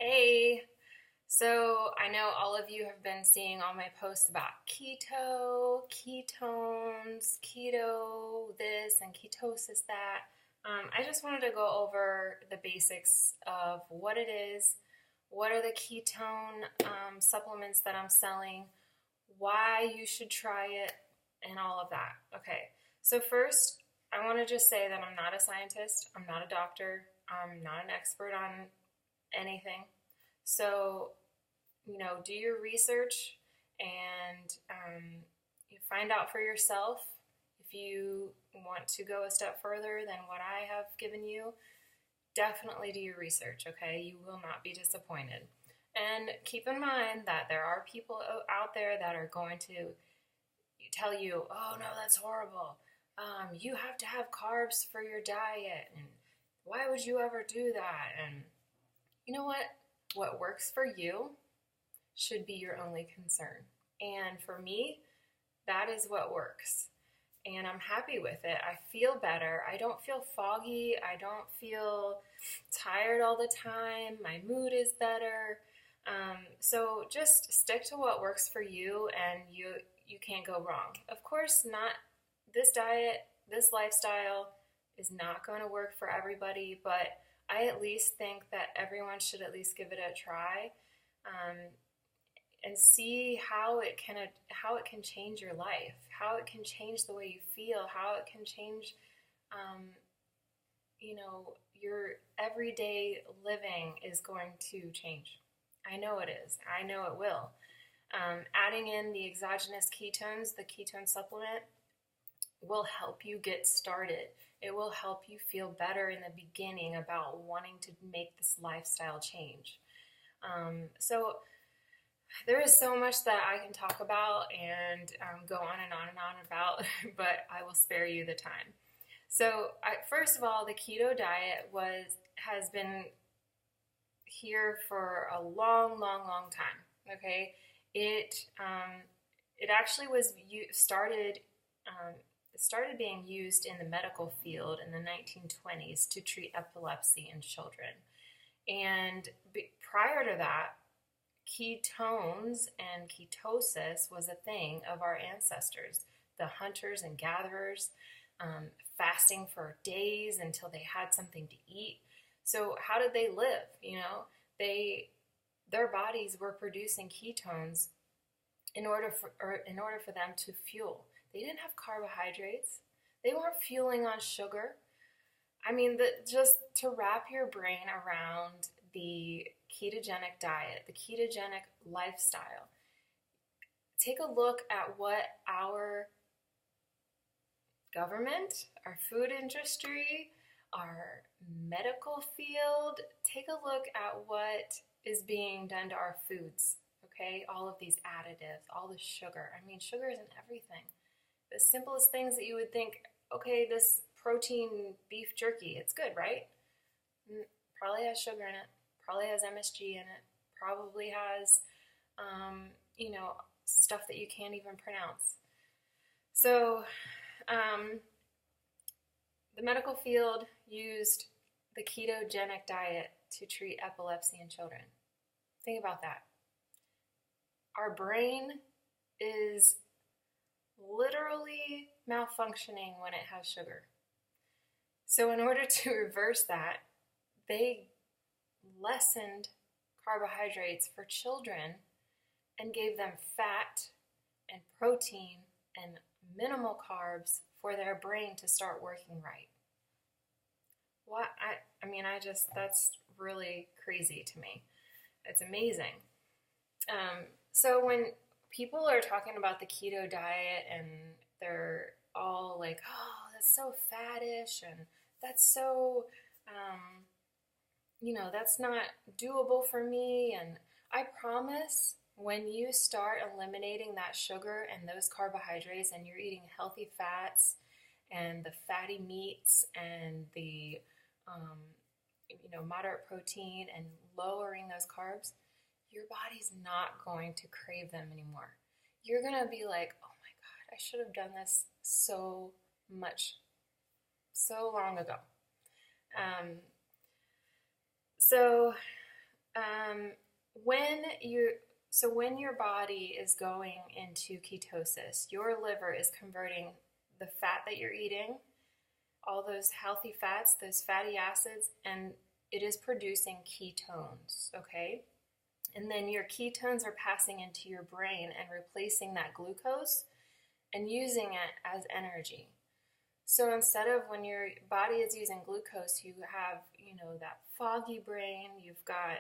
Hey, so I know all of you have been seeing all my posts about keto, ketones, keto this, and ketosis that. I just wanted to go over the basics of what it is, what are the ketone supplements that I'm selling, why you should try it, and all of that. Okay, so first, I want to just say that I'm not a scientist, I'm not a doctor, I'm not an expert on anything. So, do your research and you find out for yourself. If you want to go a step further than what I have given you, definitely do your research, okay? You will not be disappointed. And keep in mind that there are people out there that are going to tell you, oh no, that's horrible. You have to have carbs for your diet. And why would you ever do that? And you know what? What works for you should be your only concern. And for me, that is what works. And I'm happy with it. I feel better. I don't feel foggy. I don't feel tired all the time. My mood is better. So just stick to what works for you, and you can't go wrong. Of course, not this diet, this lifestyle is not going to work for everybody, but I at least think that everyone should at least give it a try, um, and see how it can change your life, how it can change the way you feel, how it can change, um, your everyday living is going to change. I know it is. I know it will. Adding in the exogenous ketones, the ketone supplement, will help you get started. It will help you feel better in the beginning about wanting to make this lifestyle change. So there is so much that I can talk about and go on and on and on about, but I will spare you the time. So first of all, the keto diet has been here for a long, long, long time. Okay, it actually started being used in the medical field in the 1920s to treat epilepsy in children. And prior to that, ketones and ketosis was a thing of our ancestors, the hunters and gatherers, fasting for days until they had something to eat. So how did they live? Their bodies were producing ketones in order for them to fuel. They didn't have carbohydrates. They weren't fueling on sugar. I mean, just to wrap your brain around the ketogenic diet, the ketogenic lifestyle, take a look at what our government, our food industry, our medical field, take a look at what is being done to our foods, okay? All of these additives, all the sugar. I mean, sugar is in everything. The simplest things that you would think, okay, this protein beef jerky, it's good, right? Probably has sugar in it, probably has MSG in it, probably has, stuff that you can't even pronounce. So, the medical field used the ketogenic diet to treat epilepsy in children. Think about that. Our brain is literally malfunctioning when it has sugar. So in order to reverse that, they lessened carbohydrates for children and gave them fat and protein and minimal carbs for their brain to start working right. That's really crazy to me. It's amazing. So when people are talking about the keto diet and they're all like, oh, that's so fattish and that's so, that's not doable for me. And I promise when you start eliminating that sugar and those carbohydrates and you're eating healthy fats and the fatty meats and the, moderate protein and lowering those carbs, your body's not going to crave them anymore. You're going to be like, oh my God, I should have done this so long ago. So Um, when you so when your body is going into ketosis, your liver is converting the fat that you're eating, all those healthy fats, those fatty acids, and it is producing ketones, okay? And then your ketones are passing into your brain and replacing that glucose and using it as energy. So instead of when your body is using glucose, you have, that foggy brain, you've got,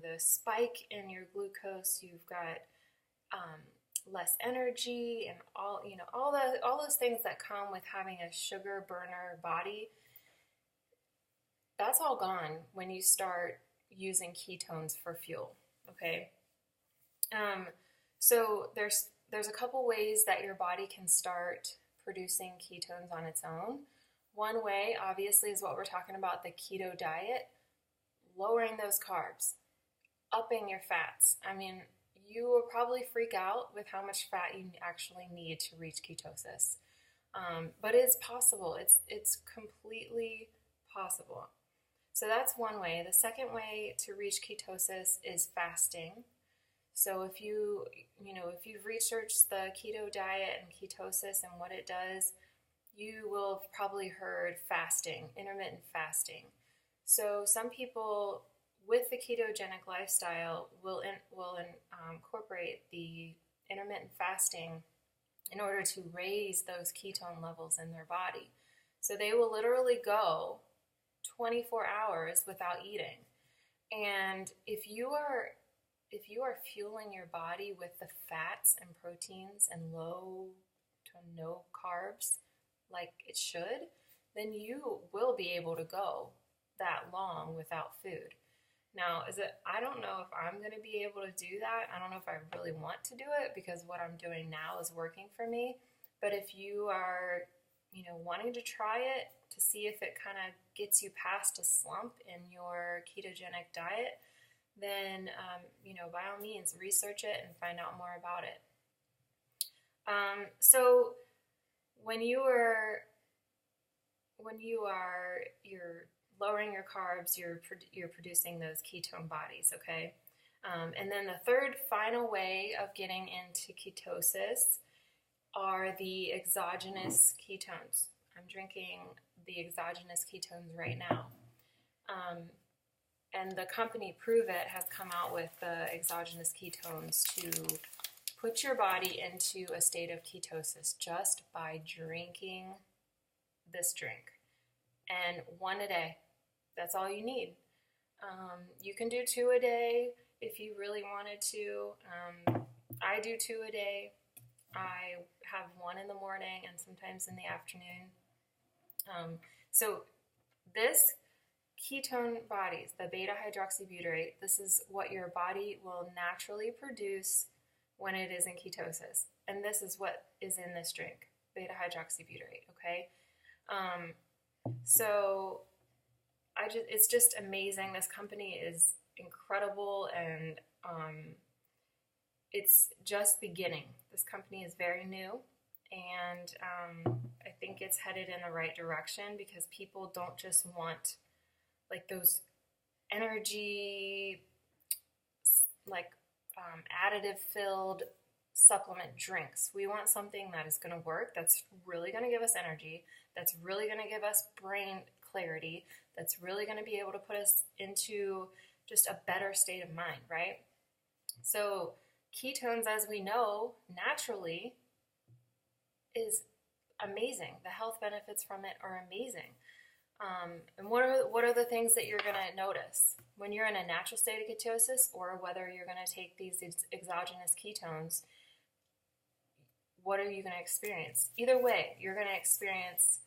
the spike in your glucose, you've got less energy and all those things that come with having a sugar burner body. That's all gone when you start using ketones for fuel, okay? So there's a couple ways that your body can start producing ketones on its own. One way, obviously, is what we're talking about, the keto diet, lowering those carbs, upping your fats. I mean, you will probably freak out with how much fat you actually need to reach ketosis. But it's possible. It's completely possible. So that's one way. The second way to reach ketosis is fasting. So if you've researched the keto diet and ketosis and what it does, you will have probably heard fasting, intermittent fasting. So some people with the ketogenic lifestyle will incorporate the intermittent fasting in order to raise those ketone levels in their body. So they will literally go 24 hours without eating. And if you are fueling your body with the fats and proteins and low to no carbs like it should, then you will be able to go that long without food. Now, I don't know if I'm going to be able to do that. I don't know if I really want to do it because what I'm doing now is working for me. But if you are, wanting to try it to see if it kind of gets you past a slump in your ketogenic diet, then, by all means, research it and find out more about it. So when you're lowering your carbs, you're producing those ketone bodies, okay? And then the third final way of getting into ketosis are the exogenous ketones. I'm drinking the exogenous ketones right now. And the company Prove It has come out with the exogenous ketones to put your body into a state of ketosis just by drinking this drink. And one a day. That's all you need. You can do 2 a day if you really wanted to. I do 2 a day. I have 1 in the morning and sometimes in the afternoon. So this ketone bodies, the beta hydroxybutyrate, this is what your body will naturally produce when it is in ketosis. And this is what is in this drink, beta hydroxybutyrate, okay? So it's just amazing. This company is incredible, and it's just beginning. This company is very new, and I think it's headed in the right direction because people don't just want like those energy, like additive filled supplement drinks. We want something that is going to work, that's really going to give us energy, that's really going to give us brain clarity, that's really going to be able to put us into just a better state of mind, right? So ketones, as we know, naturally is amazing. The health benefits from it are amazing. And what are the things that you're going to notice when you're in a natural state of ketosis, or whether you're going to take these exogenous ketones? What are you going to experience? Either way, you're going to experience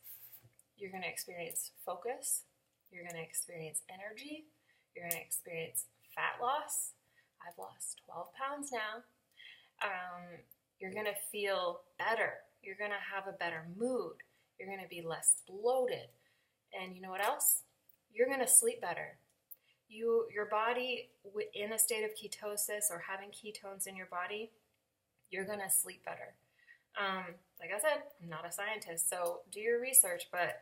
focus. You're going to experience energy. You're going to experience fat loss. I've lost 12 pounds now. You're going to feel better. You're going to have a better mood. You're going to be less bloated. And you know what else? You're going to sleep better. Your body, in a state of ketosis or having ketones in your body, you're going to sleep better. Like I said, I'm not a scientist, so do your research, but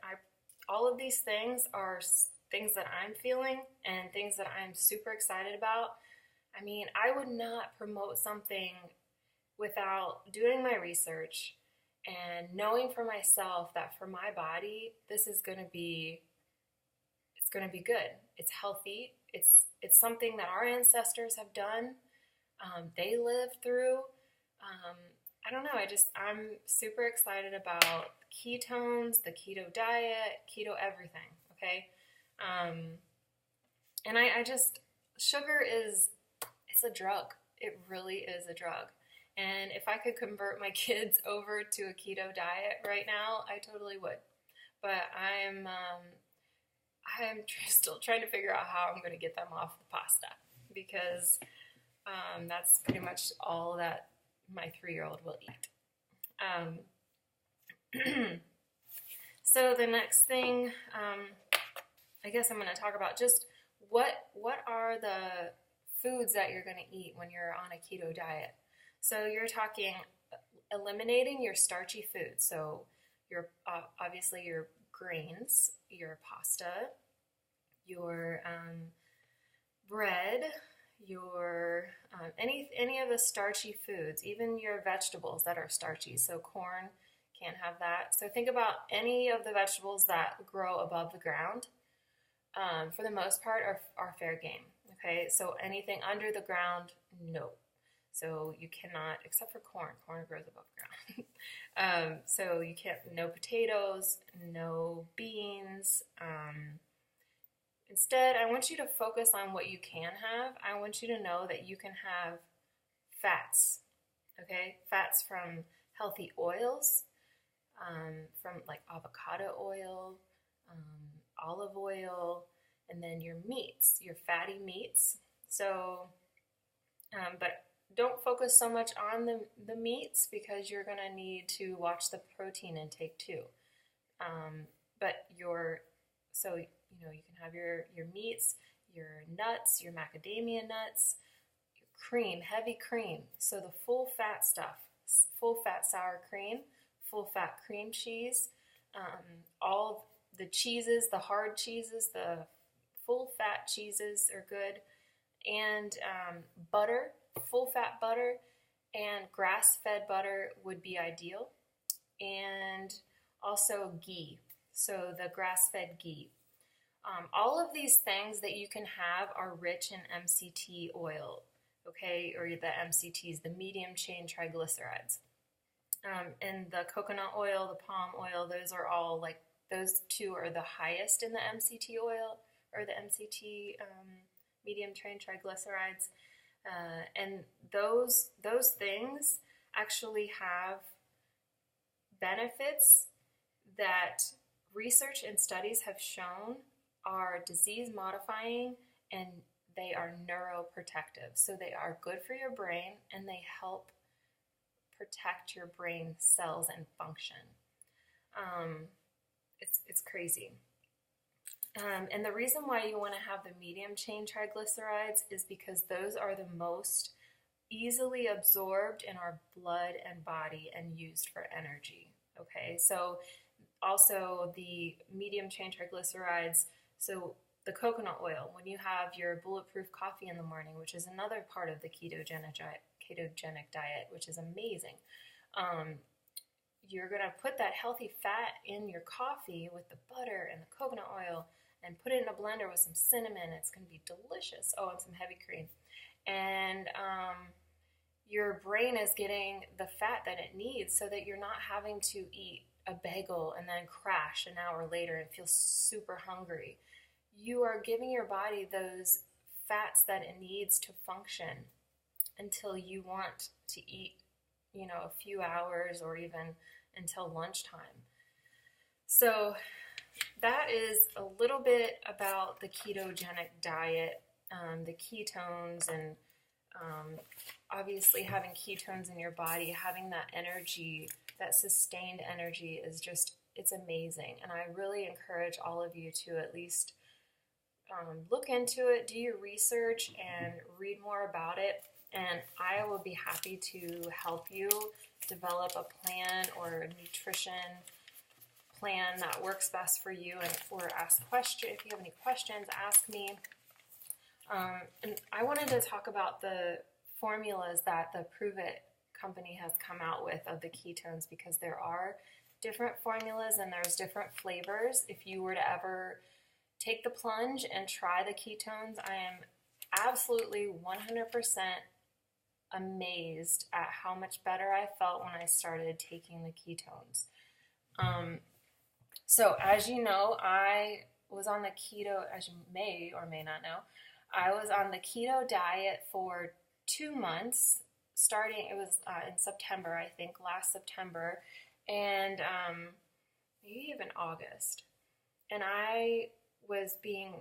all of these things things that I'm feeling and things that I'm super excited about. I mean, I would not promote something without doing my research and knowing for myself that for my body, this is going to be, it's going to be good. It's healthy. It's something that our ancestors have done. They lived through. I don't know. I'm super excited about ketones, the keto diet, keto everything. Okay. And sugar it's a drug. It really is a drug. And if I could convert my kids over to a keto diet right now, I totally would. But I'm still trying to figure out how I'm going to get them off the pasta, because that's pretty much all that my 3-year-old will eat. So the next thing, I guess I'm going to talk about just what are the foods that you're going to eat when you're on a keto diet. So you're talking eliminating your starchy foods. So your obviously your grains, your pasta, your bread, your any of the starchy foods, even your vegetables that are starchy. So corn, can't have that. So think about any of the vegetables that grow above the ground. For the most part, are fair game. Okay, so anything under the ground, no. So you cannot, except for corn. Corn grows above ground. So you can't, no potatoes, no beans. Instead, I want you to focus on what you can have. I want you to know that you can have fats, okay? Fats from healthy oils, from like avocado oil, olive oil, and then your meats, your fatty meats. So, but don't focus so much on the meats, because you're going to need to watch the protein intake too. So you can have your meats, your nuts, your macadamia nuts, your cream, heavy cream. So the full fat stuff, full fat sour cream, full fat cream cheese, all the cheeses, the hard cheeses, the full fat cheeses are good, and butter, full fat butter, and grass-fed butter would be ideal, and also ghee, so the grass-fed ghee. All of these things that you can have are rich in MCT oil, okay, or the MCTs, the medium chain triglycerides. And the coconut oil, the palm oil, those are all like, those two are the highest in the MCT oil, or the MCT medium chain triglycerides. And those things actually have benefits that research and studies have shown are disease modifying, and they are neuroprotective. So they are good for your brain, and they help protect your brain cells and function. It's crazy. And the reason why you want to have the medium chain triglycerides is because those are the most easily absorbed in our blood and body and used for energy. Okay, so also the medium chain triglycerides, so the coconut oil, when you have your bulletproof coffee in the morning, which is another part of the ketogenic diet, which is amazing. You're going to put that healthy fat in your coffee with the butter and the coconut oil, and put it in a blender with some cinnamon. It's going to be delicious. Oh, and some heavy cream. And your brain is getting the fat that it needs, so that you're not having to eat a bagel and then crash an hour later and feel super hungry. You are giving your body those fats that it needs to function until you want to eat, a few hours, or even until lunchtime. So that is a little bit about the ketogenic diet, the ketones, and obviously having ketones in your body, having that energy, that sustained energy is just, it's amazing. And I really encourage all of you to at least look into it, do your research, and read more about it. And I will be happy to help you develop a plan or a nutrition plan that works best for you, and or ask questions. If you have any questions, ask me. And I wanted to talk about the formulas that the Prove It company has come out with of the ketones, because there are different formulas and there's different flavors. If you were to ever take the plunge and try the ketones, I am absolutely 100% amazed at how much better I felt when I started taking the ketones. So as you know, I was on the keto, as you may or may not know, I was on the keto diet for 2 months, starting, it was in September, I think, last September, and maybe even August. And I wasn't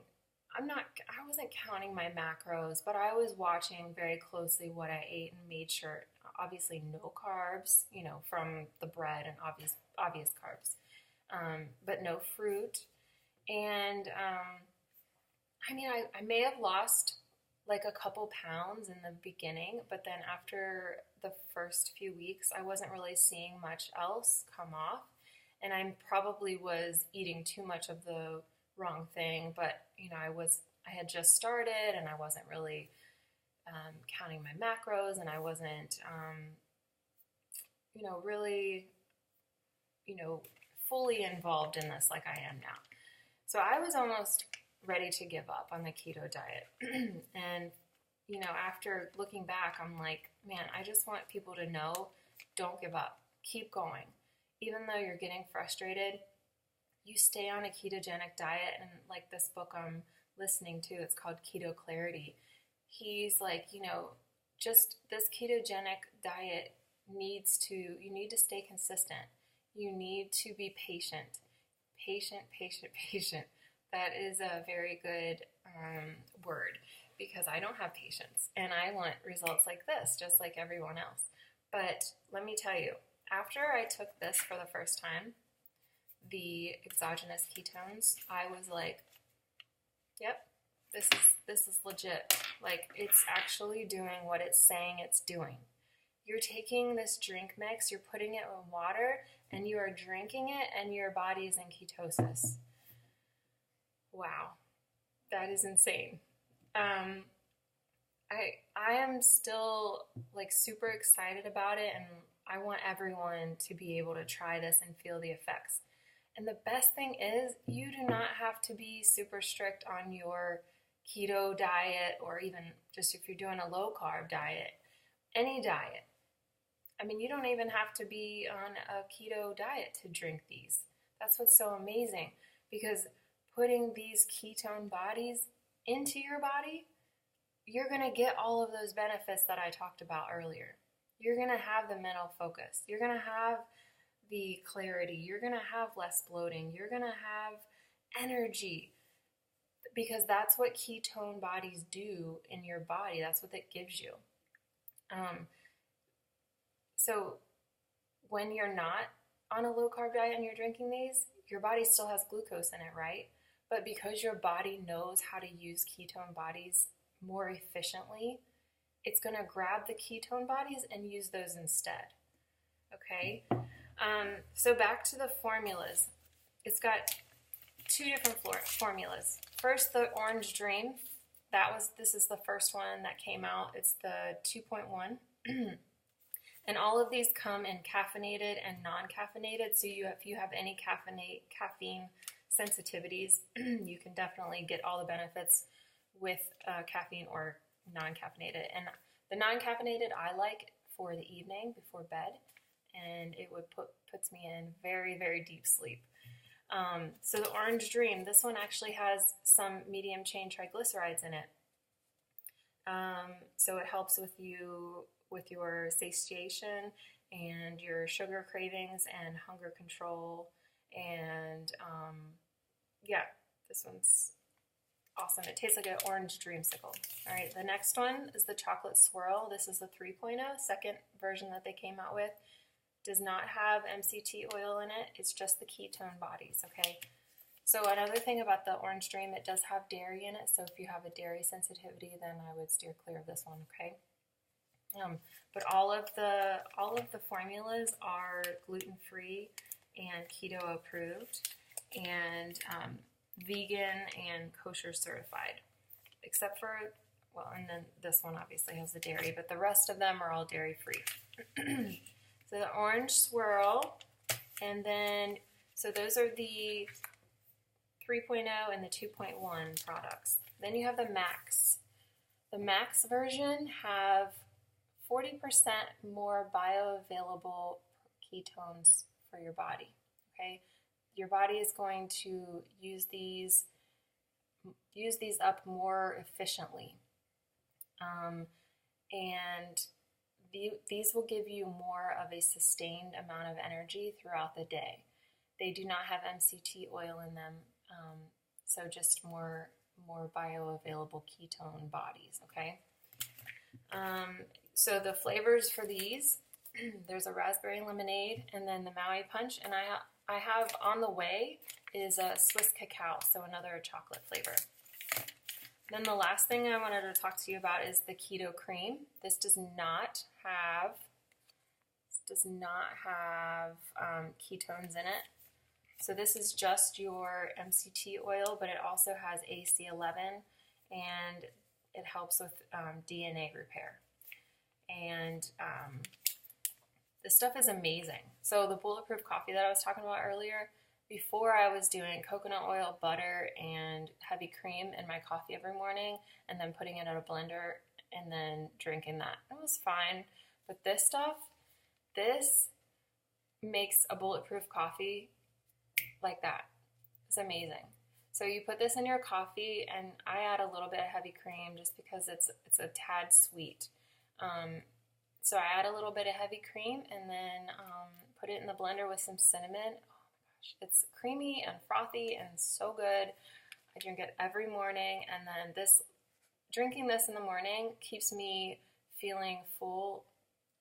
counting my macros, but I was watching very closely what I ate and made sure, obviously no carbs, from the bread and obvious carbs, but no fruit. And I may have lost like a couple pounds in the beginning, but then after the first few weeks, I wasn't really seeing much else come off. And I probably was eating too much of the wrong thing, but I had just started and I wasn't really counting my macros, and I wasn't, really, fully involved in this like I am now. So I was almost ready to give up on the keto diet. And, after looking back, I'm like, man, I just want people to know, don't give up. Keep going. Even though you're getting frustrated, you stay on a ketogenic diet. And like this book I'm listening to, it's called Keto Clarity. He's like, just this ketogenic diet you need to stay consistent. You need to be patient. Patient. That is a very good word, because I don't have patience and I want results like this, just like everyone else. But let me tell you, after I took this for the first time, the exogenous ketones, I was like, yep, this is legit. Like, it's actually doing what it's saying it's doing. You're taking this drink mix, you're putting it in water, and you are drinking it, and your body is in ketosis. Wow, that is insane. I am still like super excited about it, and I want everyone to be able to try this and feel the effects. And the best thing is, you do not have to be super strict on your keto diet, or even just if you're doing a low carb diet, any diet. You don't even have to be on a keto diet to drink these. That's what's so amazing, because putting these ketone bodies into your body, you're going to get all of those benefits that I talked about earlier. You're going to have the mental focus. You're going to have the clarity. You're going to have less bloating. You're going to have energy, because that's what ketone bodies do in your body. That's what it gives you. So when you're not on a low carb diet and you're drinking these, your body still has glucose in it, right? But because your body knows how to use ketone bodies more efficiently, it's going to grab the ketone bodies and use those instead. Okay? So back to the formulas. It's got 2 different formulas. First, the Orange Dream. This is the first one that came out. It's the 2.1. And all of these come in caffeinated and non-caffeinated. So if you have any caffeine sensitivities, you can definitely get all the benefits with caffeine or non-caffeinated. And the non-caffeinated I like for the evening before bed, and it puts me in very, very deep sleep. So the Orange Dream, this one actually has some medium chain triglycerides in it. So it helps with your satiation and your sugar cravings and hunger control. And this one's awesome. It tastes like an orange dreamsicle. All right, the next one is the chocolate swirl. This is the 3.0, second version that they came out with. Does not have MCT oil in it. It's just the ketone bodies, okay? So another thing about the Orange Dream, it does have dairy in it. So if you have a dairy sensitivity, then I would steer clear of this one, okay? But all of the formulas are gluten-free and keto approved, and vegan and kosher certified, except for, well, and then this one obviously has the dairy, but the rest of them are all dairy free. So the orange swirl, and then, so those are the 3.0 and the 2.1 products. Then you have the Max. The Max version have 40% more bioavailable ketones for your body, okay? Your body is going to use these up more efficiently. And these will give you more of a sustained amount of energy throughout the day. They do not have MCT oil in them, so just more bioavailable ketone bodies, okay? So the flavors for these, there's a raspberry lemonade and then the Maui punch, and I have on the way is a Swiss cacao, so another chocolate flavor. Then the last thing I wanted to talk to you about is the keto cream. This does not have ketones in it. So this is just your MCT oil, but it also has AC11, and it helps with DNA repair. And this stuff is amazing. So the bulletproof coffee that I was talking about earlier, before I was doing coconut oil, butter, and heavy cream in my coffee every morning, and then putting it in a blender and then drinking that. It was fine. But this stuff, this makes a bulletproof coffee like that. It's amazing. So you put this in your coffee, and I add a little bit of heavy cream just because it's a tad sweet. So I add a little bit of heavy cream and then put it in the blender with some cinnamon. It's creamy and frothy and so good. I drink it every morning, and then drinking this in the morning keeps me feeling full,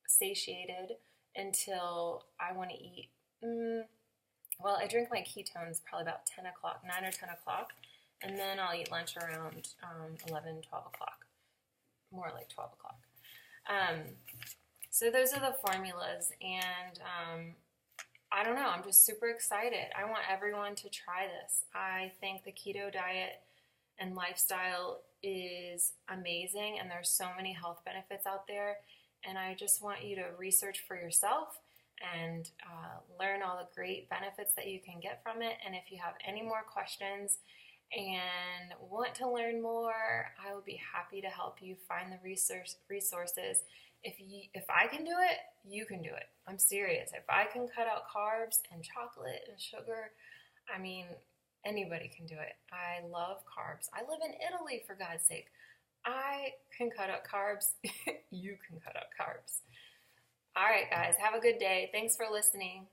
satiated until I want to eat. Well, I drink my ketones probably about 10 o'clock, 9 or 10 o'clock, and then I'll eat lunch around 11, 12 o'clock, more like 12 o'clock. So those are the formulas, and I don't know, I'm just super excited. I want everyone to try this. I think the keto diet and lifestyle is amazing, and there's so many health benefits out there, and I just want you to research for yourself and learn all the great benefits that you can get from it. And if you have any more questions and want to learn more, I will be happy to help you find the resources. If I can do it, you can do it. I'm serious. If I can cut out carbs and chocolate and sugar, I mean, anybody can do it. I love carbs. I live in Italy, for God's sake. I can cut out carbs. You can cut out carbs. All right, guys, have a good day. Thanks for listening.